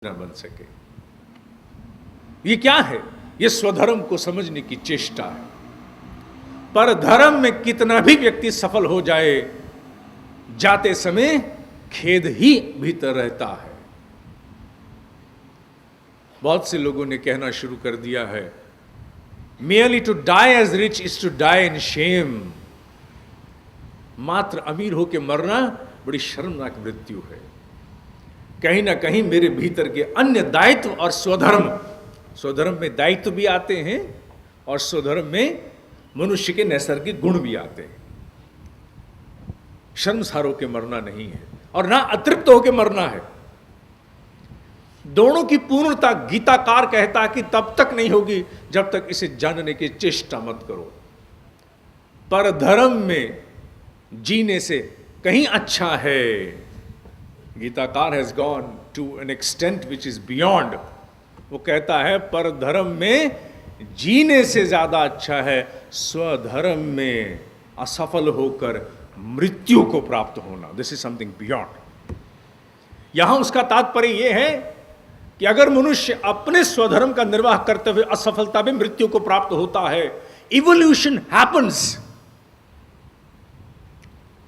न बन सके। ये क्या है? ये स्वधर्म को समझने की चेष्टा है। पर धर्म में कितना भी व्यक्ति सफल हो जाए, जाते समय खेद ही भीतर रहता है। बहुत से लोगों ने कहना शुरू कर दिया है, merely to die as rich is to die in shame। मात्र अमीर होकर मरना बड़ी शर्मनाक मृत्यु है। कहीं ना कहीं मेरे भीतर के अन्य दायित्व और स्वधर्म में दायित्व भी आते हैं और स्वधर्म में मनुष्य के नैसर्गिक गुण भी आते हैं। शर्मसार होकर मरना नहीं है और ना अतृप्त होकर मरना है। दोनों की पूर्णता गीताकार कहता कि तब तक नहीं होगी जब तक इसे जानने की चेष्टा मत करो। पर धर्म में जीने से कहीं अच्छा है। गीताकार has gone to an extent which is beyond. वो कहता है पर धर्म में जीने से ज्यादा अच्छा है स्वधर्म में असफल होकर मृत्यु को प्राप्त होना। This is something beyond. यहां उसका तात्पर्य यह है कि अगर मनुष्य अपने स्वधर्म का निर्वाह करते हुए असफलता में मृत्यु को प्राप्त होता है, इवोल्यूशन हैपन्स।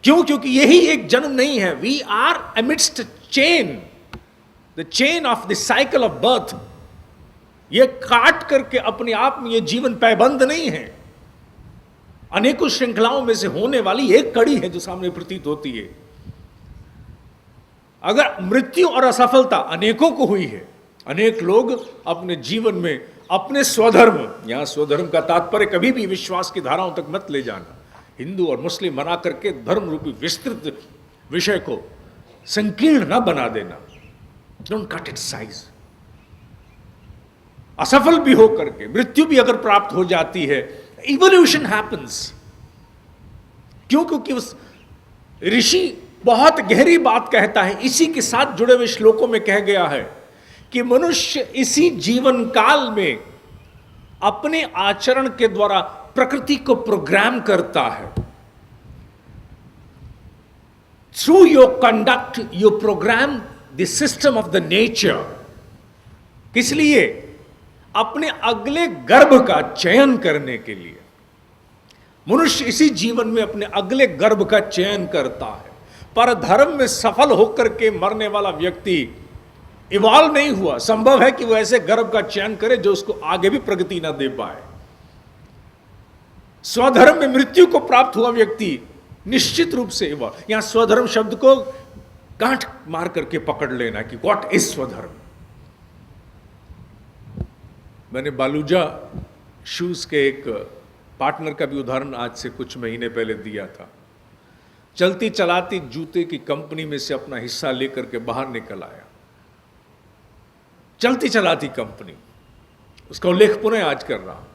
क्यों? क्योंकि यही एक जन्म नहीं है। We are amidst chain, the chain of the cycle of birth. ये काट करके अपने आप में ये जीवन पैबंद नहीं है। अनेकों श्रृंखलाओं में से होने वाली एक कड़ी है जो सामने प्रतीत होती है। अगर मृत्यु और असफलता अनेकों को हुई है, अनेक लोग अपने जीवन में अपने स्वधर्म, यहां स्वधर्म का तात्पर्य कभी भी विश्वास की धाराओं तक मत ले जाना। हिंदू और मुस्लिम बना करके धर्म रूपी विस्तृत विषय को संकीर्ण न बना देना। Don't cut it size. असफल भी हो करके मृत्यु भी अगर प्राप्त हो जाती है, इवोल्यूशन हैपन्स। क्यों? क्योंकि उस ऋषि बहुत गहरी बात कहता है। इसी के साथ जुड़े हुए श्लोकों में कह गया है कि मनुष्य इसी जीवन काल में अपने आचरण के द्वारा प्रकृति को प्रोग्राम करता है। Through your conduct you program the system of the nature. किस लिए? अपने अगले गर्भ का चयन करने के लिए। मनुष्य इसी जीवन में अपने अगले गर्भ का चयन करता है। पर धर्म में सफल होकर के मरने वाला व्यक्ति इवॉल्व नहीं हुआ। संभव है कि वो ऐसे गर्भ का चयन करे जो उसको आगे भी प्रगति ना दे पाए। स्वधर्म में मृत्यु को प्राप्त हुआ व्यक्ति निश्चित रूप से इवॉल्व। यहां स्वधर्म शब्द को गांठ मार करके पकड़ लेना कि व्हाट इज स्वधर्म। मैंने बालूजा शूज के एक पार्टनर का भी उदाहरण आज से कुछ महीने पहले दिया था। चलती चलाती जूते की कंपनी में से अपना हिस्सा लेकर के बाहर निकल आया। चलती चलाती कंपनी, उसका उल्लेख पुनः आज कर रहा हूं।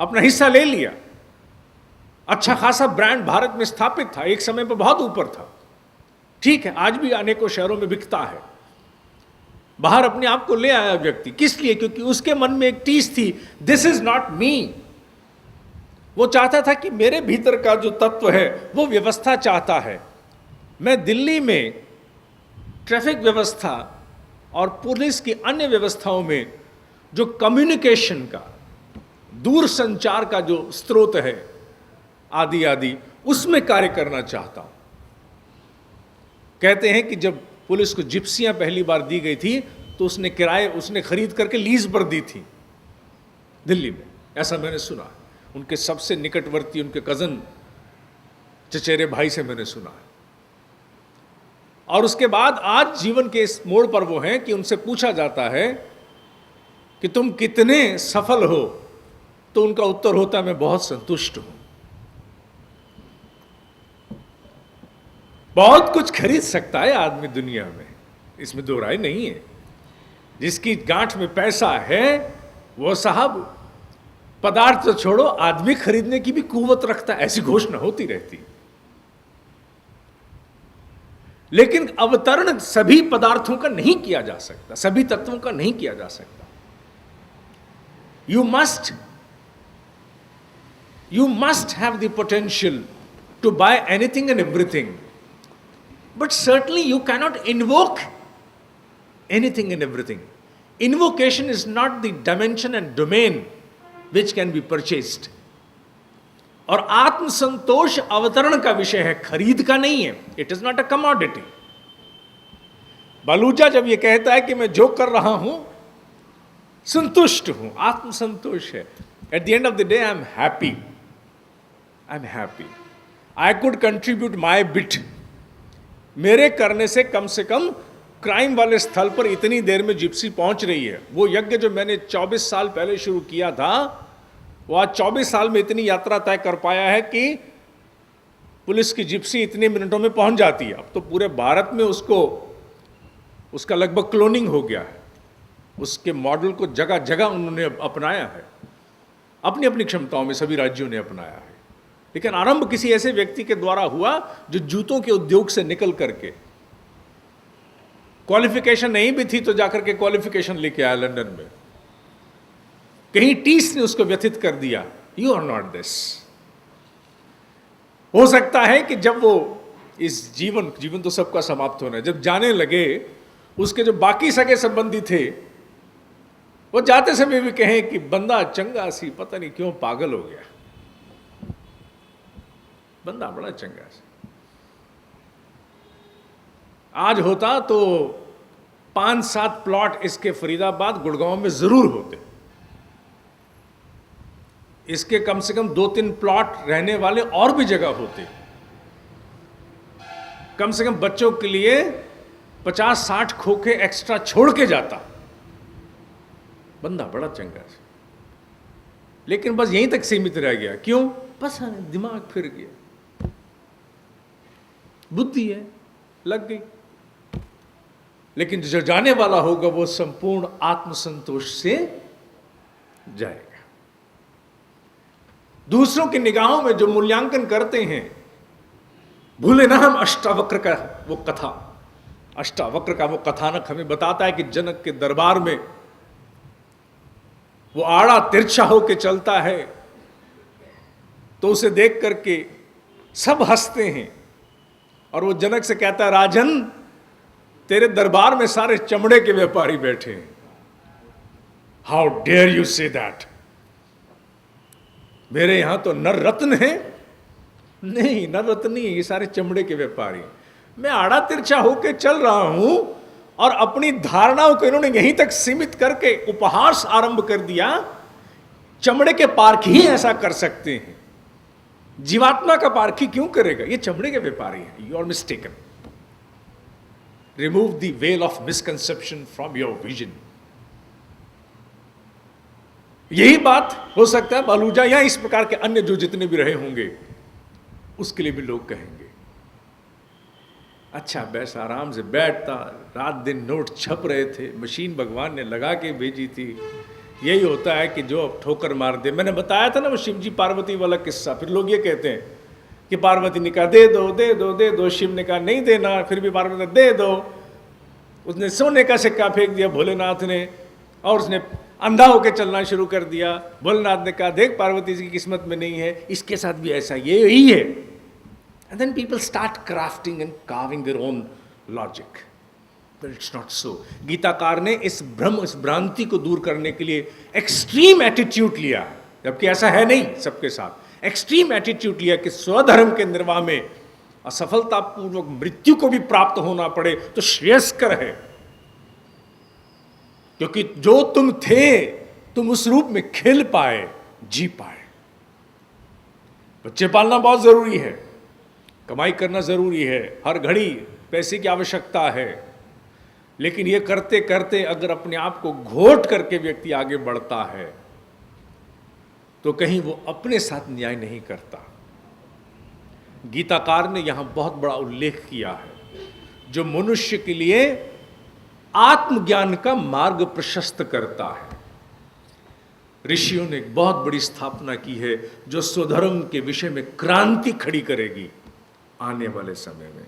अपना हिस्सा ले लिया। अच्छा खासा ब्रांड भारत में स्थापित था, एक समय पर बहुत ऊपर था। ठीक है, आज भी अनेकों शहरों में बिकता है। बाहर अपने आप को ले आया व्यक्ति। किस लिए? क्योंकि उसके मन में एक टीस थी, दिस इज नॉट मी। वो चाहता था कि मेरे भीतर का जो तत्व है वो व्यवस्था चाहता है। मैं दिल्ली में ट्रैफिक व्यवस्था और पुलिस की अन्य व्यवस्थाओं में जो कम्युनिकेशन का, दूर संचार का जो स्रोत है आदि आदि, उसमें कार्य करना चाहता हूं। कहते हैं कि जब पुलिस को जिप्सियां पहली बार दी गई थी तो उसने खरीद करके लीज पर दी थी दिल्ली में। ऐसा मैंने सुना। उनके सबसे निकटवर्ती उनके कजन चचेरे भाई से मैंने सुना है। और उसके बाद आज जीवन के इस मोड़ पर वो हैं कि उनसे पूछा जाता है कि तुम कितने सफल हो, तो उनका उत्तर होता है मैं बहुत संतुष्ट हूं। बहुत कुछ खरीद सकता है आदमी दुनिया में, इसमें दो राय नहीं है। जिसकी गांठ में पैसा है वो साहब पदार्थ तो छोड़ो, आदमी खरीदने की भी कुव्वत रखता है। ऐसी घोषणा होती रहती। लेकिन अवतरण सभी पदार्थों का नहीं किया जा सकता, सभी तत्वों का नहीं किया जा सकता। You must have the potential to buy anything and everything, but certainly you cannot invoke anything and everything. Invocation is not the dimension and domain which can be purchased. और आत्मसंतोष अवतरण का विषय है, खरीद का नहीं है. It is not a commodity. Baluja जब ये कहता है कि मैं जो कर रहा हूं संतुष्ट हूं, आत्मसंतोष है. At the end of the day I am happy. I am happy. I could contribute my bit. मेरे करने से कम क्राइम वाले स्थल पर इतनी देर में जिप्सी पहुंच रही है. वो यज्ञ जो मैंने 24 साल पहले शुरू किया था, वो आज 24 साल में इतनी यात्रा तय कर पाया है कि पुलिस की जिप्सी इतने मिनटों में पहुंच जाती है. अब तो पूरे भारत में उसका लगभग क्लोनिंग हो गया है. उसके मॉडल को जगह जगह उन्होंने अपनाया है. अपनी अपनी क्षमताओं में सभी राज्यों ने अपनाया है. लेकिन आरंभ किसी ऐसे व्यक्ति के द्वारा हुआ जो जूतों के उद्योग से निकल करके, क्वालिफिकेशन नहीं भी थी तो जाकर के क्वालिफिकेशन लेके आया लंदन में. कहीं टीस ने उसको व्यथित कर दिया, यू आर नॉट दिस. हो सकता है कि जब वो इस जीवन तो सबका समाप्त होना है, जब जाने लगे, उसके जो बाकी सगे संबंधी थे वो जाते समय भी कहें कि बंदा चंगा सी, पता नहीं क्यों पागल हो गया. बंदा बड़ा चंगा सी. आज होता तो 5-7 प्लॉट इसके फरीदाबाद गुड़गांव में जरूर होते. इसके कम से कम 2-3 प्लॉट रहने वाले और भी जगह होते. कम से कम बच्चों के लिए 50-60 खोखे एक्स्ट्रा छोड़ के जाता. बंदा बड़ा चंगा सा. लेकिन बस यहीं तक सीमित रह गया. क्यों? बस दिमाग फिर गया. बुद्धि है, लग गई. लेकिन जो जाने वाला होगा वो संपूर्ण आत्मसंतोष से जाएगा. दूसरों की निगाहों में जो मूल्यांकन करते हैं, भूले ना हम अष्टावक्र का वो कथा. अष्टावक्र का वो कथानक हमें बताता है कि जनक के दरबार में वो आड़ा तिरछा होके चलता है तो उसे देख करके सब हंसते हैं. और वो जनक से कहता है, राजन तेरे दरबार में सारे चमड़े के व्यापारी बैठे हैं. How dare you say that. मेरे यहां तो नर रत्न है. नहीं, नर रत्न नहीं है, ये सारे चमड़े के व्यापारी. मैं आड़ा तिरछा होके चल रहा हूं और अपनी धारणाओं को इन्होंने यहीं तक सीमित करके उपहास आरंभ कर दिया. चमड़े के पारखी ही ऐसा कर सकते हैं. जीवात्मा का पारखी क्यों करेगा? ये चमड़े के व्यापारी हैं. You are mistaken. Remove the veil of misconception from your vision. यही बात हो सकता है बलूजा या इस प्रकार के अन्य जो जितने भी रहे होंगे उसके लिए भी लोग कहेंगे, अच्छा बस आराम से बैठता, रात दिन नोट छप रहे थे, मशीन भगवान ने लगा के भेजी थी. यही होता है कि जो अब ठोकर मार दे. मैंने बताया था ना वो शिव जी पार्वती वाला किस्सा. फिर लोग ये कहते हैं कि पार्वती ने कहा दे दो दे दो दे दो, शिव ने कहा नहीं देना, फिर भी पार्वती ने दे दो. उसने सोने का सिक्का फेंक दिया भोलेनाथ ने और उसने अंधा होकर चलना शुरू कर दिया. भोलेनाथ ने कहा देख पार्वती जी की किस्मत में नहीं है, इसके साथ भी ऐसा यही है. And then people start crafting and carving their own logic. But it's not so. गीताकार ने इस भ्रम, इस भ्रांति को दूर करने के लिए एक्सट्रीम एटीट्यूड लिया, जबकि ऐसा है नहीं सबके साथ. एक्सट्रीम एटीट्यूड लिया कि स्वधर्म के निर्वाह में असफलतापूर्वक मृत्यु को भी प्राप्त होना पड़े तो श्रेयस्कर है, क्योंकि जो तुम थे तुम उस रूप में खेल पाए, जी पाए. बच्चे पालना बहुत जरूरी है, कमाई करना जरूरी है, हर घड़ी पैसे की आवश्यकता है. लेकिन ये करते करते अगर अपने आप को घोट करके व्यक्ति आगे बढ़ता है तो कहीं वो अपने साथ न्याय नहीं करता. गीताकार ने यहां बहुत बड़ा उल्लेख किया है जो मनुष्य के लिए आत्मज्ञान का मार्ग प्रशस्त करता है. ऋषियों ने एक बहुत बड़ी स्थापना की है जो स्वधर्म के विषय में क्रांति खड़ी करेगी आने वाले समय में.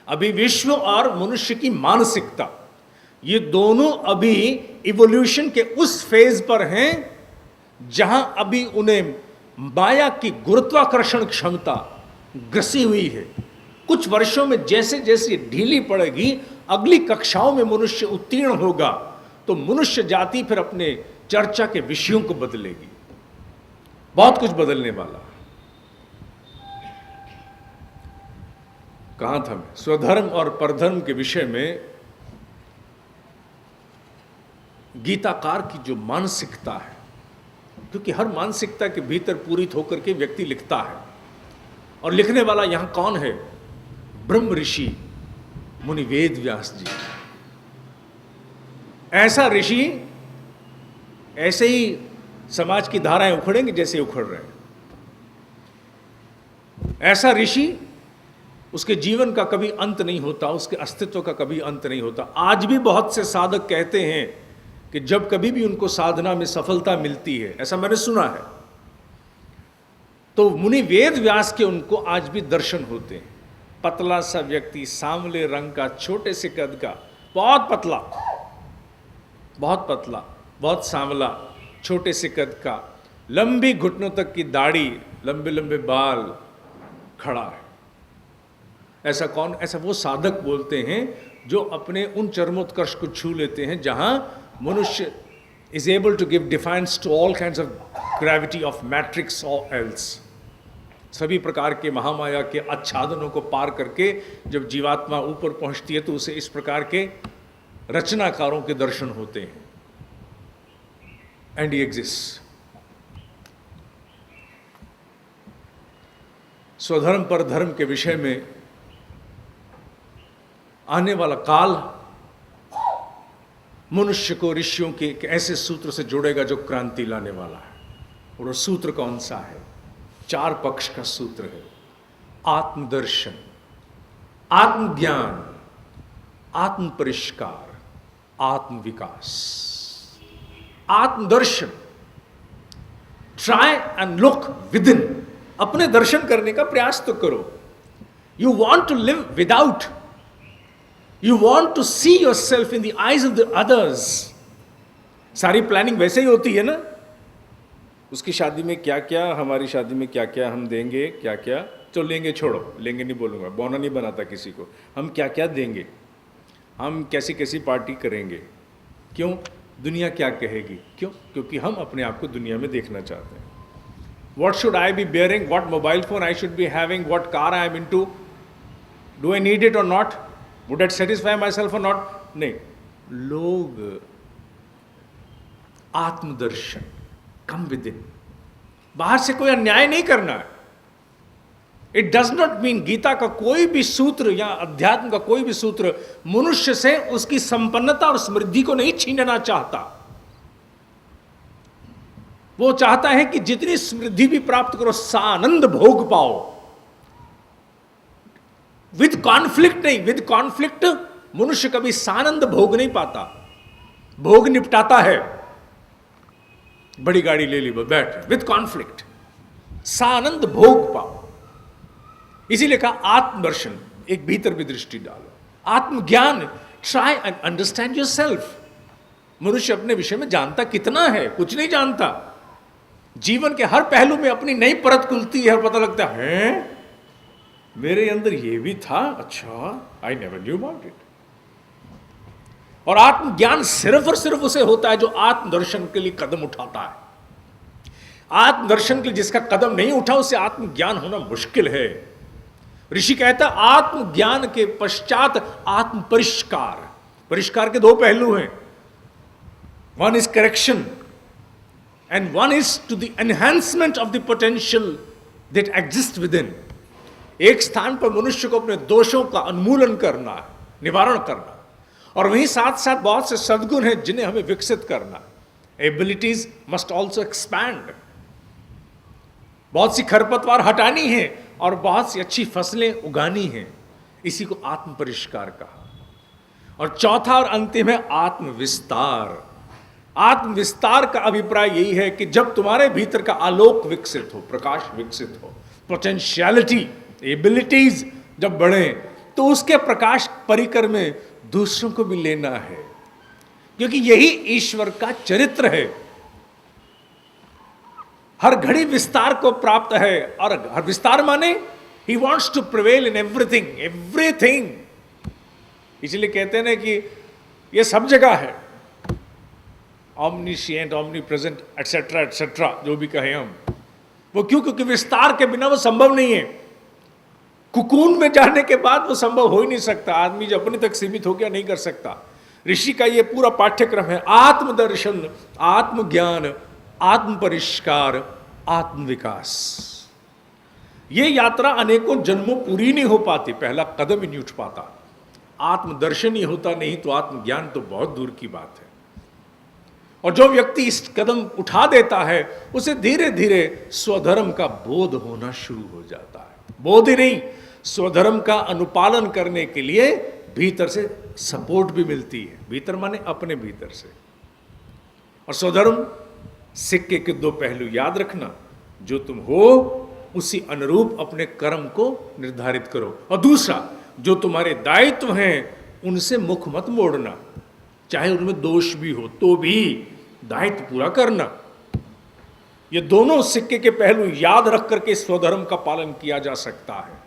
अभी विश्व और मनुष्य की मानसिकता, ये दोनों अभी इवोल्यूशन के उस फेज पर हैं जहां अभी उन्हें माया की गुरुत्वाकर्षण क्षमता ग्रसी हुई है. कुछ वर्षों में जैसे जैसे ढीली पड़ेगी, अगली कक्षाओं में मनुष्य उत्तीर्ण होगा, तो मनुष्य जाति फिर अपने चर्चा के विषयों को बदलेगी। बहुत कुछ बदलने वाला। कहां था मैं? स्वधर्म और परधर्म के विषय में गीताकार की जो मानसिकता है, क्योंकि हर मानसिकता के भीतर पूरित होकर के व्यक्ति लिखता है, और लिखने वाला यहां कौन है? ब्रह्म ऋषि मुनि वेद व्यास जी। ऐसा ऋषि, ऐसे ही समाज की धाराएं उखड़ेंगे जैसे उखड़ रहे हैं। ऐसा ऋषि, उसके जीवन का कभी अंत नहीं होता, उसके अस्तित्व का कभी अंत नहीं होता। आज भी बहुत से साधक कहते हैं कि जब कभी भी उनको साधना में सफलता मिलती है, ऐसा मैंने सुना है, तो मुनि वेद व्यास के उनको आज भी दर्शन होते हैं। पतला सा व्यक्ति, सांवले रंग का, छोटे से कद का, बहुत पतला, बहुत पतला, बहुत सांवला, छोटे से कद का, लंबी घुटनों तक की दाढ़ी, लंबे लंबे बाल, खड़ा है। ऐसा कौन? ऐसा वो साधक बोलते हैं जो अपने उन चरमोत्कर्ष को छू लेते हैं जहां मनुष्य is able to give defiance to all kinds of gravity of matrix or else। सभी प्रकार के महामाया के आच्छादनों को पार करके जब जीवात्मा ऊपर पहुंचती है तो उसे इस प्रकार के रचनाकारों के दर्शन होते हैं। And he exist. स्वधर्म पर धर्म के विषय में आने वाला काल मनुष्य को ऋषियों के एक ऐसे सूत्र से जोड़ेगा जो क्रांति लाने वाला है। और वो सूत्र कौन सा है? 4 पक्ष का सूत्र है। आत्मदर्शन, आत्मज्ञान, आत्म परिष्कार, आत्मविकास। आत्मदर्शन, try and look within. अपने दर्शन करने का प्रयास तो करो। You want to live without, you want to see yourself in the eyes of the others। सारी प्लानिंग वैसे ही होती है ना, उसकी शादी में क्या क्या, हमारी शादी में क्या क्या हम देंगे, क्या क्या, तो लेंगे, छोड़ो, लेंगे नहीं बोलूँगा, बौना नहीं बनाता किसी को। हम क्या क्या देंगे, हम कैसी कैसी पार्टी करेंगे, क्यों? दुनिया क्या कहेगी, क्यों? क्योंकि हम अपने आप को दुनिया में देखना चाहते हैं। What should I be bearing? What mobile phone I should be having? What car I am into? Do I need it or not? Would that satisfy myself or not? नहीं, लोग आत्मदर्शन, कम विद इन। बाहर से कोई अन्याय नहीं करना है। It does not mean, Gita का कोई भी सूत्र या अध्यात्म का कोई भी सूत्र मनुष्य से उसकी संपन्नता और समृद्धि को नहीं छीनना चाहता। वो चाहता है कि जितनी समृद्धि भी प्राप्त करो, सानंद भोग पाओ। विद कॉन्फ्लिक्ट नहीं। विद कॉन्फ्लिक्ट मनुष्य कभी सानंद भोग नहीं पाता, भोग निपटाता है। बड़ी गाड़ी ले ली, बैठ। विद कॉन्फ्लिक्ट सानंद भोग पाओ। इसीलिए कहा आत्मदर्शन, एक भीतर भी दृष्टि डालो। आत्मज्ञान, ट्राई एंड अंडरस्टैंड योरसेल्फ। मनुष्य अपने विषय में जानता कितना है? कुछ नहीं जानता। जीवन के हर पहलू में अपनी नई परत खुलती है और पता लगता है मेरे अंदर ये भी था, अच्छा, I never knew about it. और आत्मज्ञान सिर्फ और सिर्फ उसे होता है जो आत्मदर्शन के लिए कदम उठाता है। आत्मदर्शन के लिए जिसका कदम नहीं उठा उसे आत्मज्ञान होना मुश्किल है। ऋषि कहता है आत्मज्ञान के पश्चात आत्म परिष्कार। परिष्कार के 2 पहलू हैं। One is correction and one is to the enhancement of the potential that exist within. एक स्थान पर मनुष्य को अपने दोषों का उन्मूलन करना है, निवारण करना, और वहीं साथ साथ बहुत से सद्गुण हैं जिन्हें हमें विकसित करना। Abilities must also expand. बहुत सी खरपतवार हटानी है और बहुत सी अच्छी फसलें उगानी हैं। इसी को आत्म परिष्कार कहा। और चौथा और अंतिम है आत्मविस्तार। आत्मविस्तार का अभिप्राय यही है कि जब तुम्हारे भीतर का आलोक विकसित हो, प्रकाश विकसित हो, पोटेंशियलिटी, एबिलिटीज जब बढ़े, तो उसके प्रकाश परिकर में दूसरों को भी लेना है, क्योंकि यही ईश्वर का चरित्र है। हर घड़ी विस्तार को प्राप्त है। और हर विस्तार माने ही wants to prevail in everything, everything. इसलिए कहते हैं ना कि ये सब जगह है, omniscient, omnipresent, etcetera etcetera, जो भी कहें हम। वो क्यों? क्योंकि विस्तार के बिना वो संभव नहीं है। कुकून में जाने के बाद वो संभव हो ही नहीं सकता। आदमी जो अपने तक सीमित हो गया नहीं कर सकता। ऋषि का ये पूरा पाठ्यक्रम है आत्मदर्शन, आत्मज्ञान, आत्म परिष्कार, आत्म विकास। ये यात्रा अनेकों जन्मों पूरी नहीं हो पाती, पहला कदम ही नहीं उठ पाता। आत्मदर्शन ही होता नहीं तो आत्मज्ञान तो बहुत दूर की बात है। और जो व्यक्ति इस कदम उठा देता है उसे धीरे धीरे स्वधर्म का बोध होना शुरू हो जाता है। बोध ही नहीं, स्वधर्म का अनुपालन करने के लिए भीतर से सपोर्ट भी मिलती है। भीतर माने अपने भीतर से। और स्वधर्म सिक्के के दो पहलू याद रखना, जो तुम हो उसी अनुरूप अपने कर्म को निर्धारित करो। और दूसरा, जो तुम्हारे दायित्व हैं उनसे मुख मत मोड़ना, चाहे उनमें दोष भी हो तो भी दायित्व पूरा करना। ये दोनों सिक्के के पहलू याद रख करके स्वधर्म का पालन किया जा सकता है।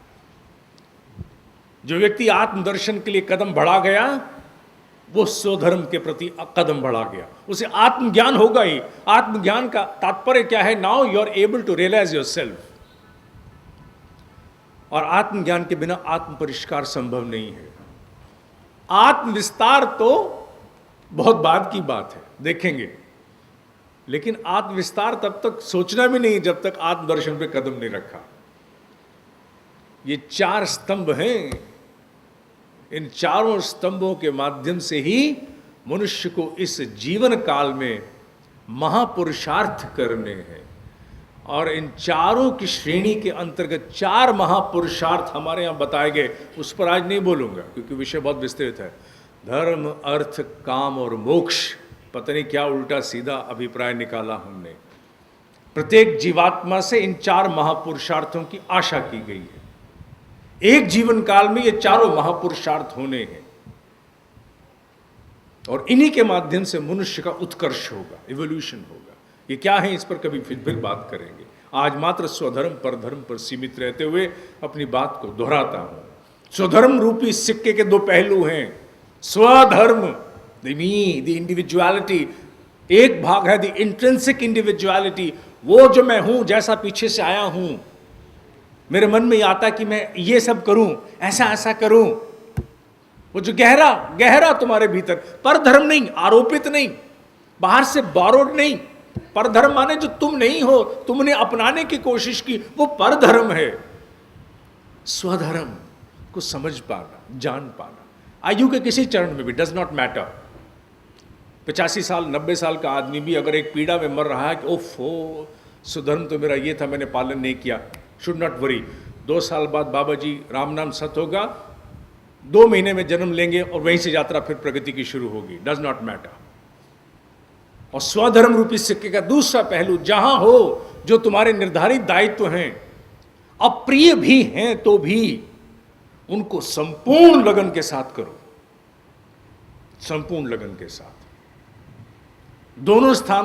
जो व्यक्ति आत्मदर्शन के लिए कदम बढ़ा गया वो स्वधर्म के प्रति कदम बढ़ा गया, उसे आत्मज्ञान होगा ही। आत्मज्ञान का तात्पर्य क्या है? Now you are able to realise yourself. और आत्मज्ञान के बिना आत्म परिष्कार संभव नहीं है। आत्मविस्तार तो बहुत बाद की बात है, देखेंगे, लेकिन आत्मविस्तार तब तक सोचना भी नहीं जब तक आत्मदर्शन पे कदम नहीं रखा। ये चार स्तंभ हैं, इन चारों स्तंभों के माध्यम से ही मनुष्य को इस जीवन काल में महापुरुषार्थ करने हैं। और इन चारों की श्रेणी के अंतर्गत चार महापुरुषार्थ हमारे यहाँ बताए गए, उस पर आज नहीं बोलूँगा क्योंकि विषय बहुत विस्तृत है। धर्म, अर्थ, काम और मोक्ष, पता नहीं क्या उल्टा सीधा अभिप्राय निकाला हमने। प्रत्येक जीवात्मा से इन चार महापुरुषार्थों की आशा की गई है। एक जीवन काल में ये चारों महापुरुषार्थ होने हैं और इन्हीं के माध्यम से मनुष्य का उत्कर्ष होगा, इवोल्यूशन होगा। ये क्या है, इस पर कभी फिर बात करेंगे। आज मात्र स्वधर्म पर धर्म पर सीमित रहते हुए अपनी बात को दोहराता हूं। स्वधर्म रूपी सिक्के के दो पहलू हैं। स्वधर्म, द मी, द इंडिविजुअलिटी, एक भाग है द इंट्रिंसिक इंडिविजुअलिटी, वो जो मैं हूं, जैसा पीछे से आया हूं, मेरे मन में आता कि मैं ये सब करूं, ऐसा ऐसा करूं, वो जो गहरा गहरा तुम्हारे भीतर, पर धर्म नहीं, आरोपित नहीं, बाहर से बारोड नहीं। पर धर्म माने जो तुम नहीं हो, तुमने अपनाने की कोशिश की, वो पर धर्म है। स्वधर्म को समझ पाना, जान पाना, आयु के किसी चरण में भी, डज नॉट मैटर। 85 साल 90 साल का आदमी भी अगर एक पीड़ा में मर रहा है कि ओफो, स्वधर्म तो मेरा ये था, मैंने पालन नहीं किया, शुड नॉट वरी। 2 साल बाद बाबा जी राम नाम सत होगा, 2 महीने में जन्म लेंगे और वहीं से यात्रा फिर प्रगति की शुरू होगी। Does not matter. और स्वधर्म रूपी सिक्के का दूसरा पहलू, जहां हो जो तुम्हारे निर्धारित दायित्व हैं, अप्रिय भी हैं तो भी उनको संपूर्ण लगन के साथ करो, संपूर्ण लगन के साथ। दोनों स्थानों